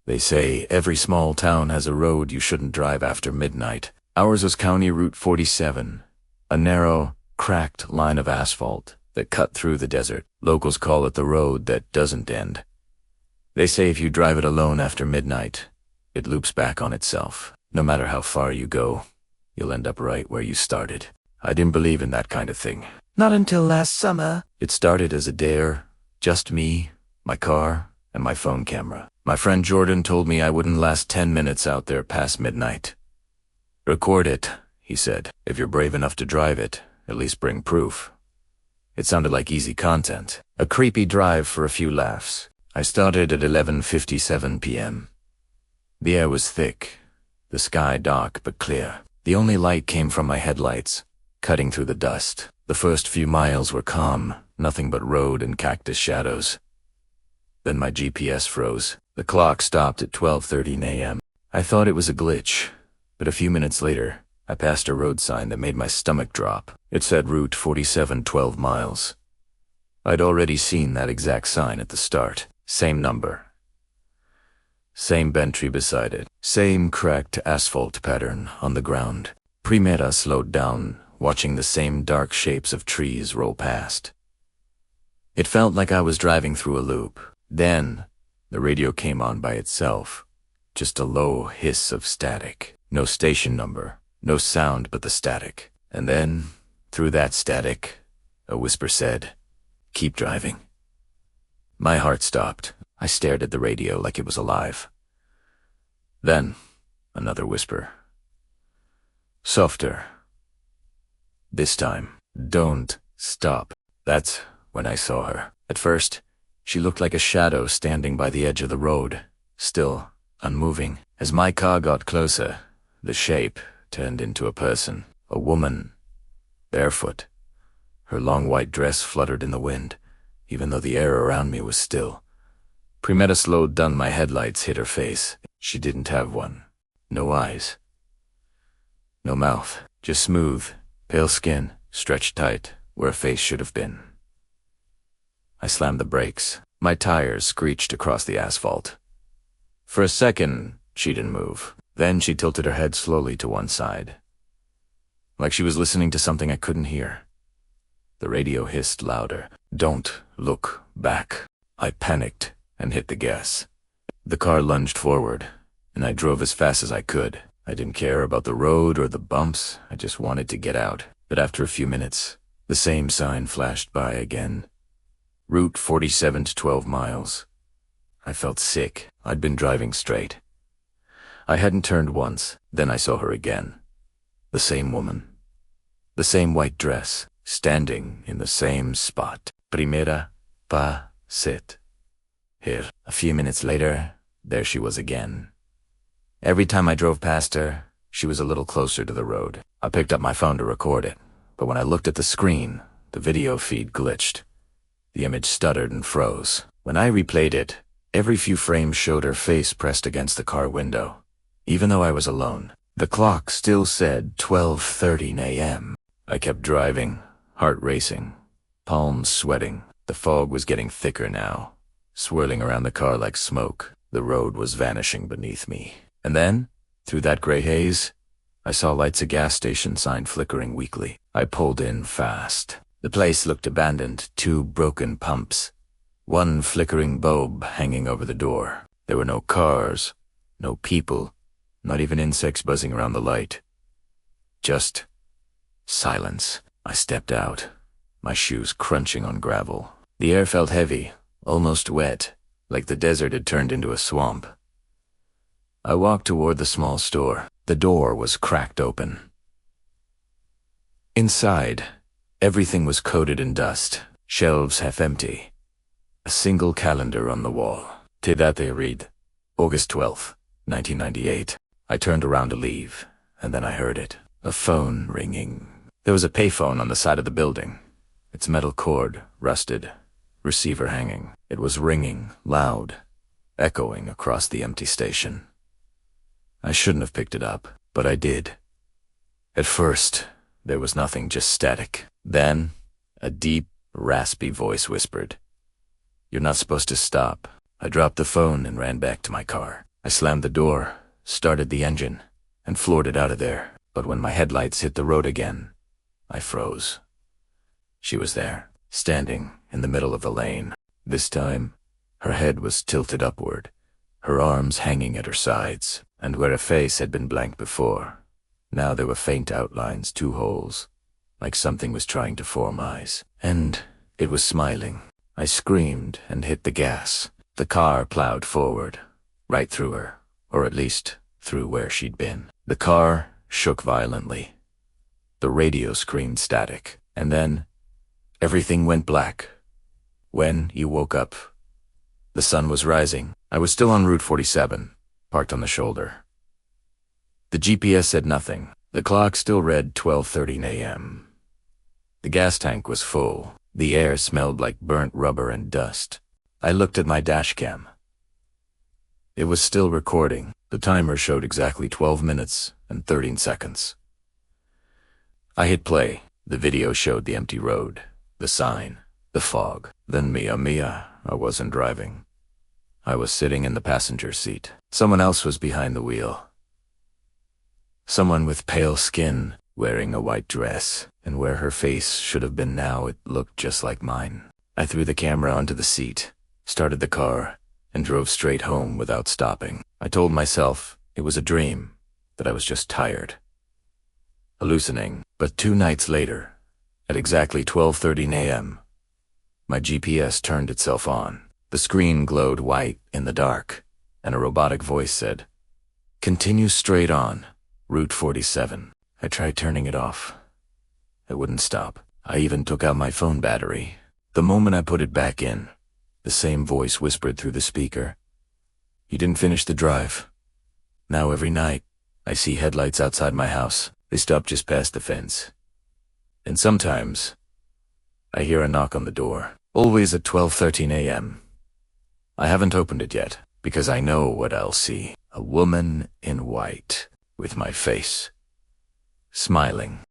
They say every small town has a road you shouldn't drive after midnight. Ours was County Route 47, a narrow, cracked line of asphalt that cut through the desert. Locals call it the road that doesn't end. They say if you drive it alone after midnight, it loops back on itself. No matter how far you go, you'll end up right where you started. I didn't believe in that kind of thing. Not until last summer. It started as a dare, just me, my car, and my phone camera. My friend Jordan told me I wouldn't last 10 minutes out there past midnight. Record it, he said. If you're brave enough to drive it, at least bring proof. It sounded like easy content. A creepy drive for a few laughs. I started at 11:57 p.m. The air was thick, the sky dark but clear. The only light came from my headlights, cutting through the dust. The first few miles were calm, nothing but road and cactus shadows. Then my GPS froze. The clock stopped at 12:13 a.m. I thought it was a glitch, but a few minutes later, I passed a road sign that made my stomach drop. It said Route 47, 12 miles. I'd already seen that exact sign at the start. Same number. Same bent tree beside it. Same cracked asphalt pattern on the ground. Primera slowed down, watching the same dark shapes of trees roll past. It felt like I was driving through a loop. Then, the radio came on by itself. Just a low hiss of static. No station number, no sound but the static. And then, through that static, a whisper said, "Keep driving." My heart stopped. I stared at the radio like it was alive. Then, another whisper. Softer. This time, "Don't stop." That's when I saw her. At first, she looked like a shadow standing by the edge of the road, still unmoving. As my car got closer, the shape turned into a person, a woman, barefoot. Her long white dress fluttered in the wind, even though the air around me was still. Primera slowed down. My headlights hit her face. She didn't have one. No eyes. No mouth. Just smooth, pale skin, stretched tight, where a face should have been. I slammed the brakes. My tires screeched across the asphalt. For a second, she didn't move. Then she tilted her head slowly to one side, like she was listening to something I couldn't hear. The radio hissed louder. "Don't look back." I panicked and hit the gas. The car lunged forward, and I drove as fast as I could. I didn't care about the road or the bumps. I just wanted to get out. But after a few minutes, the same sign flashed by again. Route 47 to 12 miles. I felt sick. I'd been driving straight. I hadn't turned once. Then I saw her again. The same woman. The same white dress, standing in the same spot. Primera, pa, sit. Here. A few minutes later, there she was again. Every time I drove past her, she was a little closer to the road. I picked up my phone to record it, but when I looked at the screen, the video feed glitched. The image stuttered and froze. When I replayed it, every few frames showed her face pressed against the car window. Even though I was alone, the clock still said 12:13 a.m. I kept driving, heart racing, palms sweating. The fog was getting thicker now, swirling around the car like smoke. The road was vanishing beneath me. And then, through that gray haze, I saw lights a gas station sign flickering weakly. I pulled in fast. The place looked abandoned, 2 broken pumps, 1 flickering bulb hanging over the door. There were no cars, no people, not even insects buzzing around the light. Just silence. I stepped out, my shoes crunching on gravel. The air felt heavy, almost wet, like the desert had turned into a swamp. I walked toward the small store. The door was cracked open. Inside, everything was coated in dust, shelves half empty. A single calendar on the wall. Tidate read, August 12th, 1998. I turned around to leave, and then I heard it. A phone ringing. There was a payphone on the side of the building. Its metal cord, rusted, receiver hanging. It was ringing, loud, echoing across the empty station. I shouldn't have picked it up, but I did. At first, there was nothing, just static. Then, a deep, raspy voice whispered, "You're not supposed to stop." I dropped the phone and ran back to my car. I slammed the door, started the engine, and floored it out of there. But when my headlights hit the road again, I froze. She was there, standing in the middle of the lane. This time, her head was tilted upward, her arms hanging at her sides, and where her face had been blank before, now there were faint outlines, 2 holes, like something was trying to form eyes. And it was smiling. I screamed and hit the gas. The car plowed forward, right through her, or at least through where she'd been. The car shook violently. The radio screamed static, and then everything went black. When you woke up, the sun was rising. I was still on Route 47, parked on the shoulder. The GPS said nothing. The clock still read 12:13 a.m. The gas tank was full. The air smelled like burnt rubber and dust. I looked at my dashcam. It was still recording. The timer showed exactly 12 minutes and 13 seconds. I hit play. The video showed the empty road, the sign, the fog. Then Mia, I wasn't driving. I was sitting in the passenger seat. Someone else was behind the wheel. Someone with pale skin, wearing a white dress, and where her face should have been now, it looked just like mine. I threw the camera onto the seat, started the car, and drove straight home without stopping. I told myself it was a dream, that I was just tired, hallucinating. But 2 nights later, at exactly 12:13 a.m., my GPS turned itself on. The screen glowed white in the dark, and a robotic voice said, "Continue straight on, Route 47. I tried turning it off. It wouldn't stop. I even took out my phone battery. The moment I put it back in, the same voice whispered through the speaker, "You didn't finish the drive." Now every night, I see headlights outside my house. They stop just past the fence. And sometimes, I hear a knock on the door, always at 12:13 a.m. I haven't opened it yet, because I know what I'll see. A woman in white, with my face, smiling.